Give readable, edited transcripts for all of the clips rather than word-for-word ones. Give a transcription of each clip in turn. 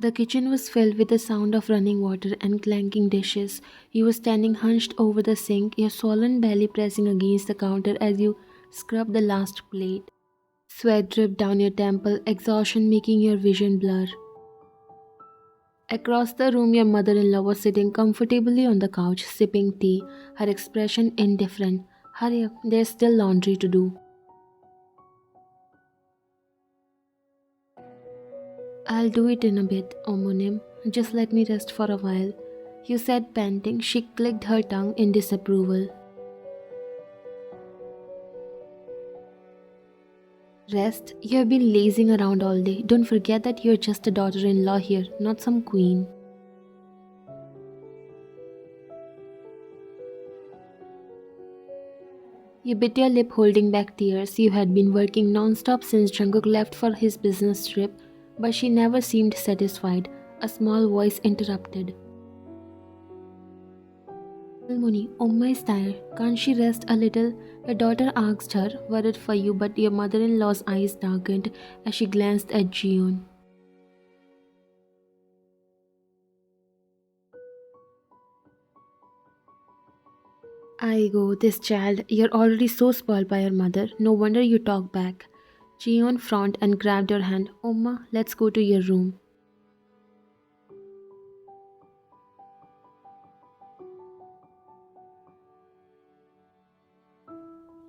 The kitchen was filled with the sound of running water and clanking dishes. You were standing hunched over the sink, your swollen belly pressing against the counter as you scrubbed the last plate. Sweat dripped down your temple, exhaustion making your vision blur. Across the room, your mother in law was sitting comfortably on the couch, sipping tea, her expression indifferent. Hurry up, there's still laundry to do. I'll do it in a bit, Omonim. Just let me rest for a while. You said, panting. She clicked her tongue in disapproval. Rest? You have been lazing around all day. Don't forget that you're just a daughter in law here, not some queen. You bit your lip, holding back tears. You had been working non-stop since Jungkook left for his business trip, but she never seemed satisfied. A small voice interrupted. Moni, Omma is tired. Can't she rest a little? Your daughter asked her, worried for you, but your mother-in-law's eyes darkened as she glanced at Jiyeon. I go, this child, you're already so spoiled by your mother. No wonder you talk back. Jiyeon frowned and grabbed her hand. Omma, let's go to your room.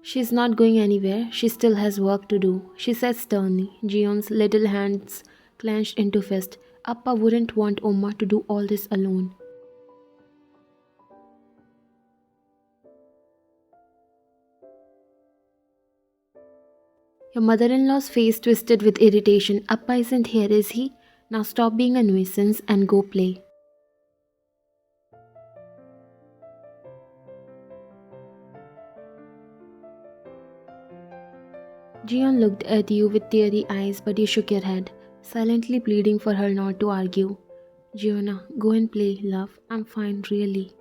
She's not going anywhere. She still has work to do, she said sternly. Jiyeon's little hands clenched into fist. Appa wouldn't want Omma to do all this alone. Your mother-in-law's face twisted with irritation. Appa isn't here, is he? Now stop being a nuisance and go play. Jiyeon looked at you with teary eyes, but you shook your head, silently pleading for her not to argue. Jiyeona, go and play, love. I'm fine, really.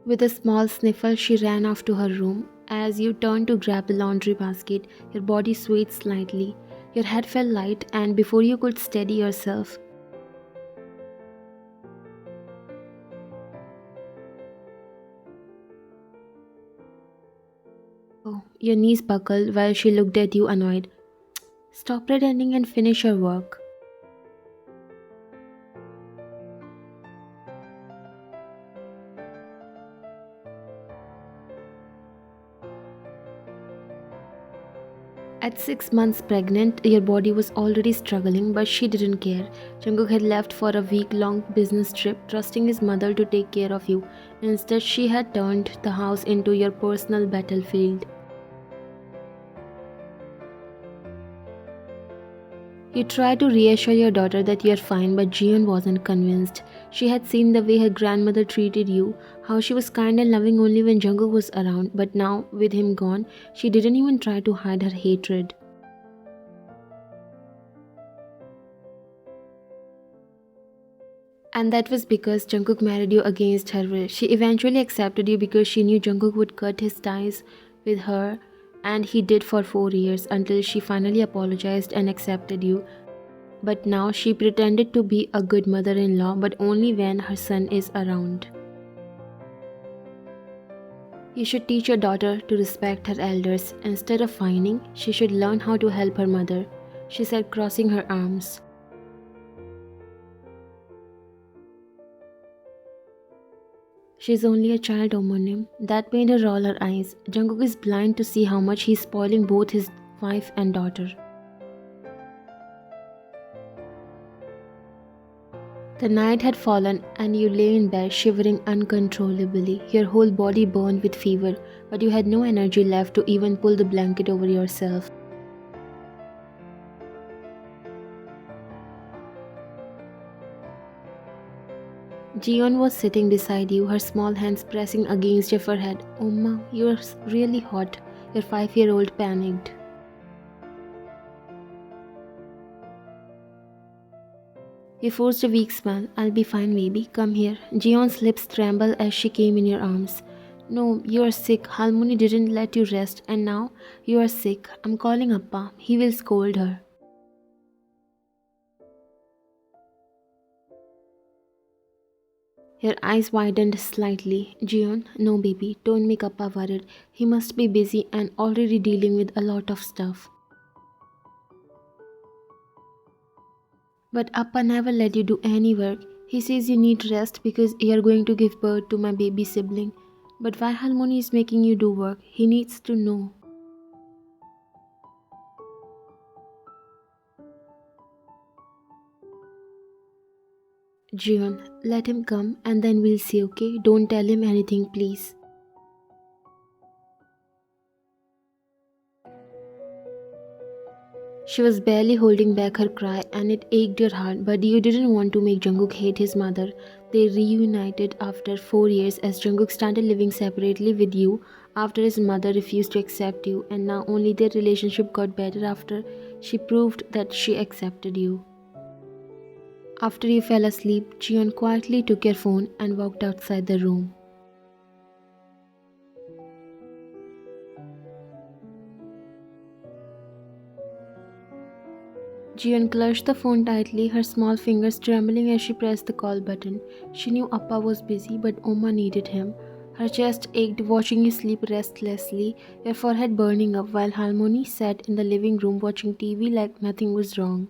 With a small sniffle, she ran off to her room. As you turned to grab the laundry basket, your body swayed slightly. Your head felt light, and before you could steady yourself, oh, your knees buckled while she looked at you annoyed. Stop pretending and finish your work. At 6 months pregnant, your body was already struggling, but she didn't care. Jungkook had left for a week-long business trip, trusting his mother to take care of you. Instead, she had turned the house into your personal battlefield. You tried to reassure your daughter that you're fine, but Jiyeon wasn't convinced. She had seen the way her grandmother treated you, how she was kind and loving only when Jungkook was around, but now, with him gone, she didn't even try to hide her hatred. And that was because Jungkook married you against her will. She eventually accepted you because she knew Jungkook would cut his ties with her, and he did for 4 years until she finally apologized and accepted you. But now she pretended to be a good mother-in-law, but only when her son is around. You should teach your daughter to respect her elders. Instead of whining, she should learn how to help her mother, she said, crossing her arms. She's only a child, Omonim. That made her roll her eyes. Jungkook is blind to see how much he's spoiling both his wife and daughter. The night had fallen and you lay in bed shivering uncontrollably. Your whole body burned with fever, but you had no energy left to even pull the blanket over yourself. Jiyeon was sitting beside you, her small hands pressing against your forehead. Omma, you're really hot. Your 5-year-old panicked. He forced a weak smile. I'll be fine, baby. Come here. Jiyeon's lips trembled as she came in your arms. No, you are sick. Halmoni didn't let you rest, and now you are sick. I'm calling Appa. He will scold her. Her eyes widened slightly. Jiyeon, no baby, don't make Appa worried. He must be busy and already dealing with a lot of stuff. But Appa never let you do any work. He says you need rest because you are going to give birth to my baby sibling. But why Halmoni is making you do work? He needs to know. Jiyeon, let him come and then we'll see, okay? Don't tell him anything, please. She was barely holding back her cry and it ached her heart, but you didn't want to make Jungkook hate his mother. They reunited after 4 years as Jungkook started living separately with you after his mother refused to accept you, and now only their relationship got better after she proved that she accepted you. After you fell asleep, Jiyeon quietly took your phone and walked outside the room. Jiyeon clutched the phone tightly, her small fingers trembling as she pressed the call button. She knew Appa was busy, but Oma needed him. Her chest ached watching you sleep restlessly, your forehead burning up while Harmony sat in the living room watching TV like nothing was wrong.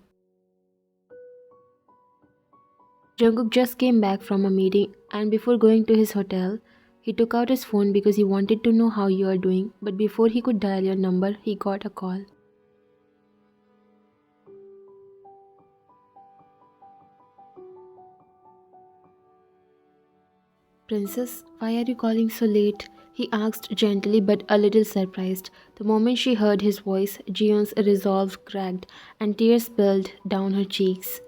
Jungkook just came back from a meeting and before going to his hotel, he took out his phone because he wanted to know how you are doing, but before he could dial your number, he got a call. Princess, why are you calling so late? He asked gently but a little surprised. The moment she heard his voice, Jiyeon's resolve cracked and tears spilled down her cheeks.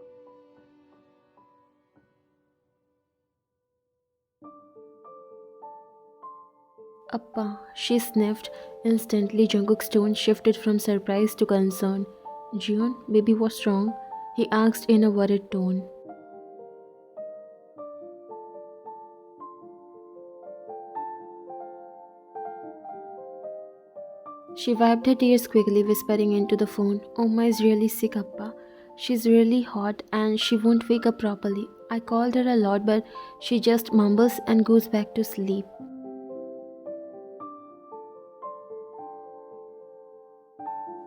Appa, she sniffed. Instantly, Jungkook's tone shifted from surprise to concern. Jiyeon, baby, what's wrong? He asked in a worried tone. She wiped her tears quickly, whispering into the phone, Oma is really sick, Appa. She's really hot and she won't wake up properly. I called her a lot, but she just mumbles and goes back to sleep.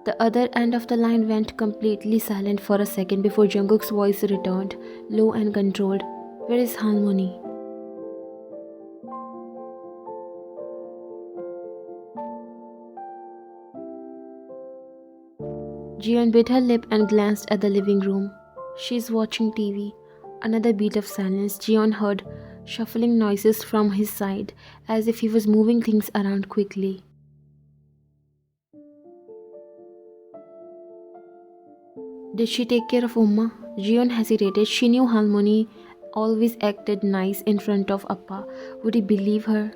The other end of the line went completely silent for a second before Jungkook's voice returned, low and controlled. Where is Harmony? Jiyeon bit her lip and glanced at the living room. She's watching TV. Another beat of silence. Jiyeon heard shuffling noises from his side, as if he was moving things around quickly. Did she take care of Umma? Jiyeon hesitated. She knew Harmony always acted nice in front of Appa. Would he believe her?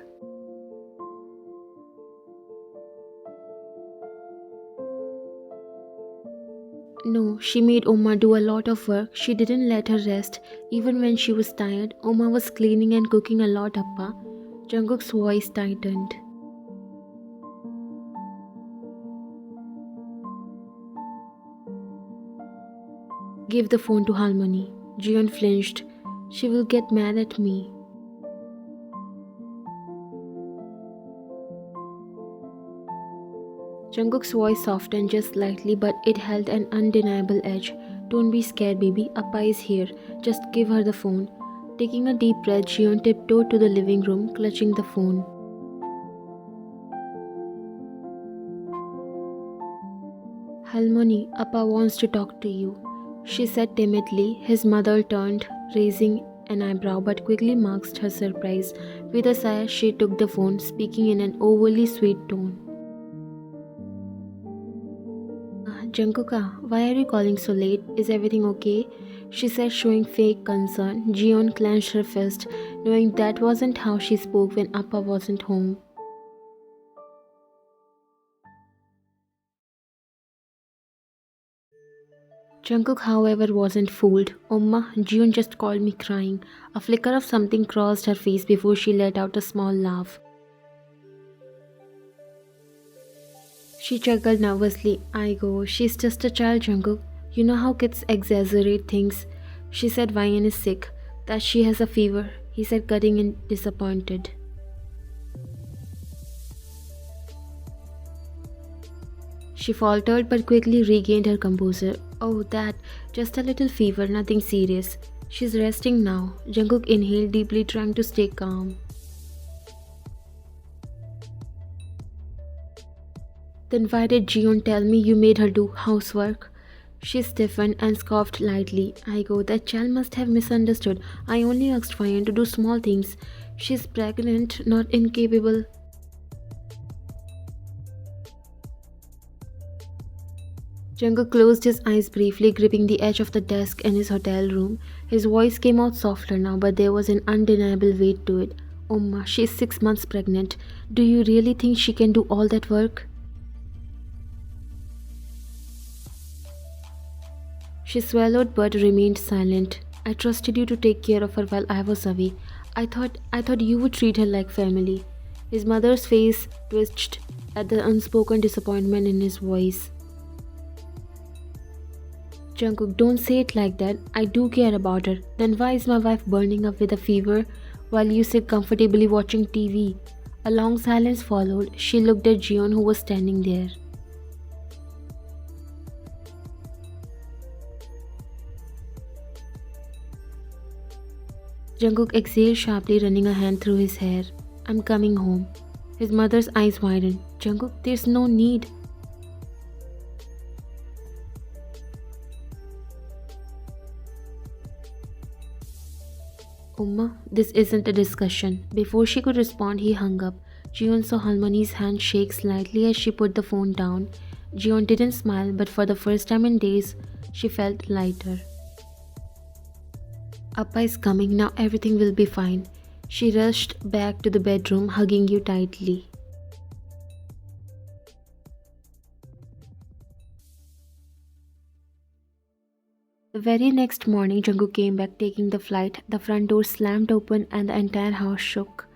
No, she made Oma do a lot of work. She didn't let her rest. Even when she was tired, Oma was cleaning and cooking a lot, Appa. Jungkook's voice tightened. Give the phone to Harmony. Jiyeon flinched. She will get mad at me. Jungkook's voice softened just slightly, but it held an undeniable edge. Don't be scared, baby. Appa is here. Just give her the phone. Taking a deep breath, Jiyeon tiptoed to the living room, clutching the phone. Harmony, Appa wants to talk to you, she said timidly. His mother turned, raising an eyebrow, but quickly masked her surprise. With a sigh, she took the phone, speaking in an overly sweet tone. Jungkook, why are you calling so late? Is everything okay? She said, showing fake concern. Jiyeon clenched her fist, knowing that wasn't how she spoke when Appa wasn't home. Jungkook, however, wasn't fooled. Omma, Jiyeon just called me crying. A flicker of something crossed her face before she let out a small laugh. She chuckled nervously. I go, she's just a child, Jungkook. You know how kids exaggerate things. She said Vian is sick, that she has a fever. He said, cutting in disappointed. She faltered but quickly regained her composure. Oh, that. Just a little fever, nothing serious. She's resting now. Jungkook inhaled deeply, trying to stay calm. Then why did Jiyeon tell me you made her do housework? She stiffened and scoffed lightly. I go, that child must have misunderstood. I only asked Vian to do small things. She's pregnant, not incapable. Jungkook closed his eyes briefly, gripping the edge of the desk in his hotel room. His voice came out softer now, but there was an undeniable weight to it. Oma, she's 6 months pregnant. Do you really think she can do all that work? She swallowed but remained silent. I trusted you to take care of her while I was away. I thought you would treat her like family. His mother's face twitched at the unspoken disappointment in his voice. Jungkook, don't say it like that. I do care about her. Then why is my wife burning up with a fever while you sit comfortably watching TV? A long silence followed. She looked at Jiyeon, who was standing there. Jungkook exhaled sharply, running a hand through his hair. I'm coming home. His mother's eyes widened. Jungkook, there's no need. Umma, this isn't a discussion. Before she could respond, he hung up. Jiyeon saw Halmoni's hand shake slightly as she put the phone down. Jiyeon didn't smile, but for the first time in days, she felt lighter. Appa is coming, now everything will be fine. She rushed back to the bedroom, hugging you tightly. The very next morning, Jungkook came back taking the flight. The front door slammed open and the entire house shook.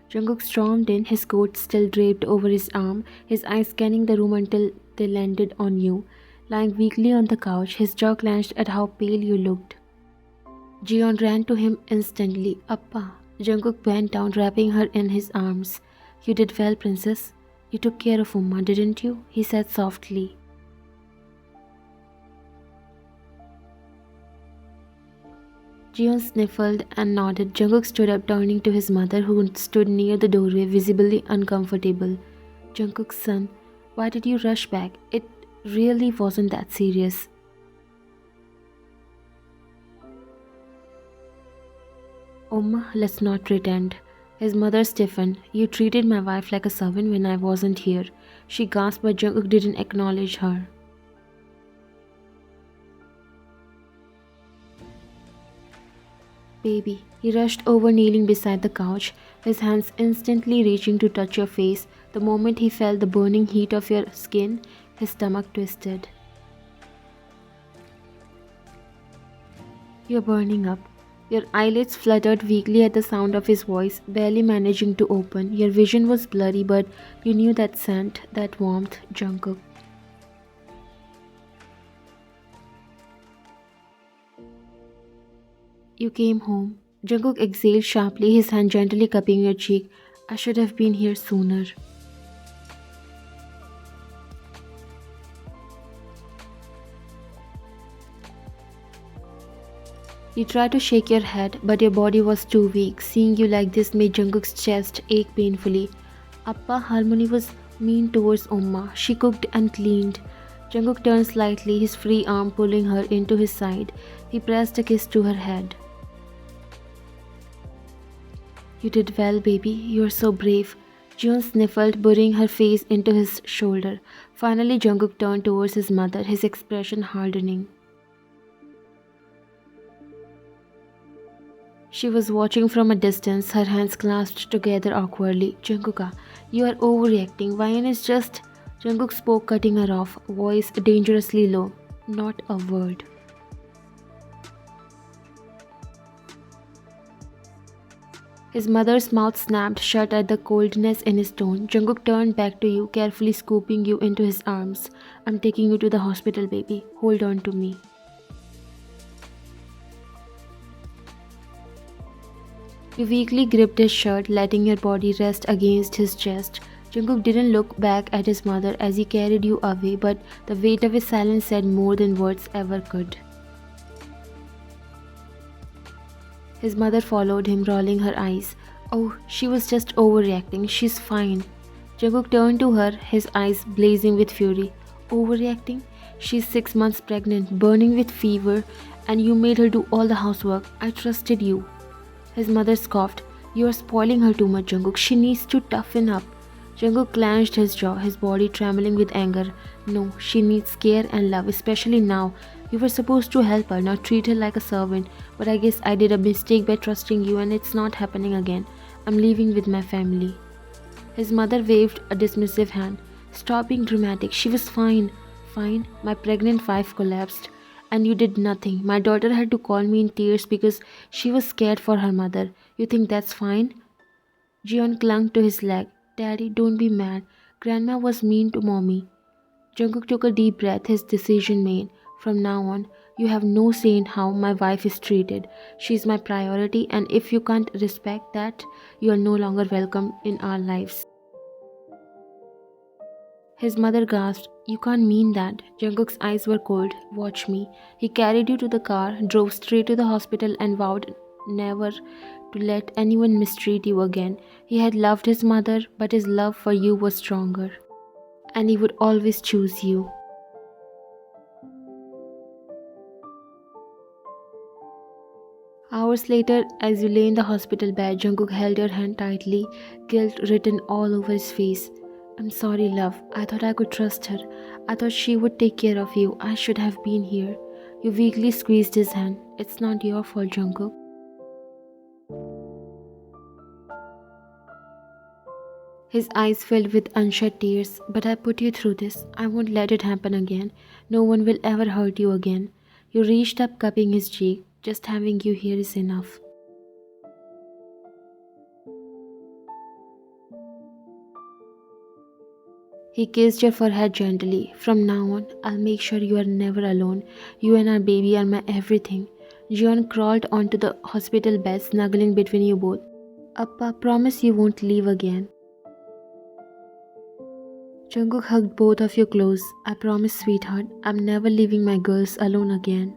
Jungkook stormed in, his coat still draped over his arm, his eyes scanning the room until they landed on you. Lying weakly on the couch, his jaw clenched at how pale you looked. Jiyeon ran to him instantly. Appa. Jungkook bent down, wrapping her in his arms. You did well, princess. You took care of Umma, didn't you? He said softly. Jiyeon sniffled and nodded. Jungkook stood up, turning to his mother, who stood near the doorway, visibly uncomfortable. Jungkook's son, why did you rush back? It really wasn't that serious. Oma, let's not pretend. His mother stiffened. You treated my wife like a servant when I wasn't here. She gasped, but Jungkook didn't acknowledge her. Baby. He rushed over, kneeling beside the couch, his hands instantly reaching to touch your face. The moment he felt the burning heat of your skin, his stomach twisted. You're burning up. Your eyelids fluttered weakly at the sound of his voice, barely managing to open. Your vision was blurry, but you knew that scent, that warmth, Jungkook. You came home. Jungkook exhaled sharply, his hand gently cupping your cheek. I should have been here sooner. You tried to shake your head, but your body was too weak. Seeing you like this made Jungkook's chest ache painfully. Appa, Harmony was mean towards Umma. She cooked and cleaned. Jungkook turned slightly, his free arm pulling her into his side. He pressed a kiss to her head. You did well, baby. You're so brave. Jiyeon sniffled, burying her face into his shoulder. Finally, Jungkook turned towards his mother, his expression hardening. She was watching from a distance, her hands clasped together awkwardly. Jungkook, you are overreacting. Vian is just... Jungkook spoke, cutting her off, voice dangerously low. Not a word. His mother's mouth snapped shut at the coldness in his tone. Jungkook turned back to you, carefully scooping you into his arms. I'm taking you to the hospital, baby. Hold on to me. You weakly gripped his shirt, letting your body rest against his chest. Jungkook didn't look back at his mother as he carried you away, but the weight of his silence said more than words ever could. His mother followed him, rolling her eyes. Oh, she was just overreacting. She's fine. Jungkook turned to her, his eyes blazing with fury. Overreacting? She's 6 months pregnant, burning with fever, and you made her do all the housework. I trusted you. His mother scoffed. You are spoiling her too much, Jungkook. She needs to toughen up. Jungkook clenched his jaw, his body trembling with anger. No, she needs care and love, especially now. You were supposed to help her, not treat her like a servant. But I guess I did a mistake by trusting you, and it's not happening again. I'm leaving with my family. His mother waved a dismissive hand. Stop being dramatic. She was fine. Fine? My pregnant wife collapsed. And you did nothing. My daughter had to call me in tears because she was scared for her mother. You think that's fine? Jiyeon clung to his leg. Daddy, don't be mad. Grandma was mean to mommy. Jungkook took a deep breath, his decision made. From now on, you have no say in how my wife is treated. She is my priority, and if you can't respect that, you are no longer welcome in our lives. His mother gasped, You can't mean that. Jungkook's eyes were cold. Watch me. He carried you to the car, drove straight to the hospital, and vowed never to let anyone mistreat you again. He had loved his mother, but his love for you was stronger. And he would always choose you. Hours later, as you lay in the hospital bed, Jungkook held your hand tightly, guilt written all over his face. I'm sorry, love. I thought I could trust her. I thought she would take care of you. I should have been here. You weakly squeezed his hand. It's not your fault, Jungkook. His eyes filled with unshed tears. But I put you through this. I won't let it happen again. No one will ever hurt you again. You reached up, cupping his cheek. Just having you here is enough. He kissed your forehead gently. From now on, I'll make sure you are never alone. You and our baby are my everything. Jiyeon crawled onto the hospital bed, snuggling between you both. Appa, promise you won't leave again. Jungkook hugged both of you close. I promise, sweetheart, I'm never leaving my girls alone again.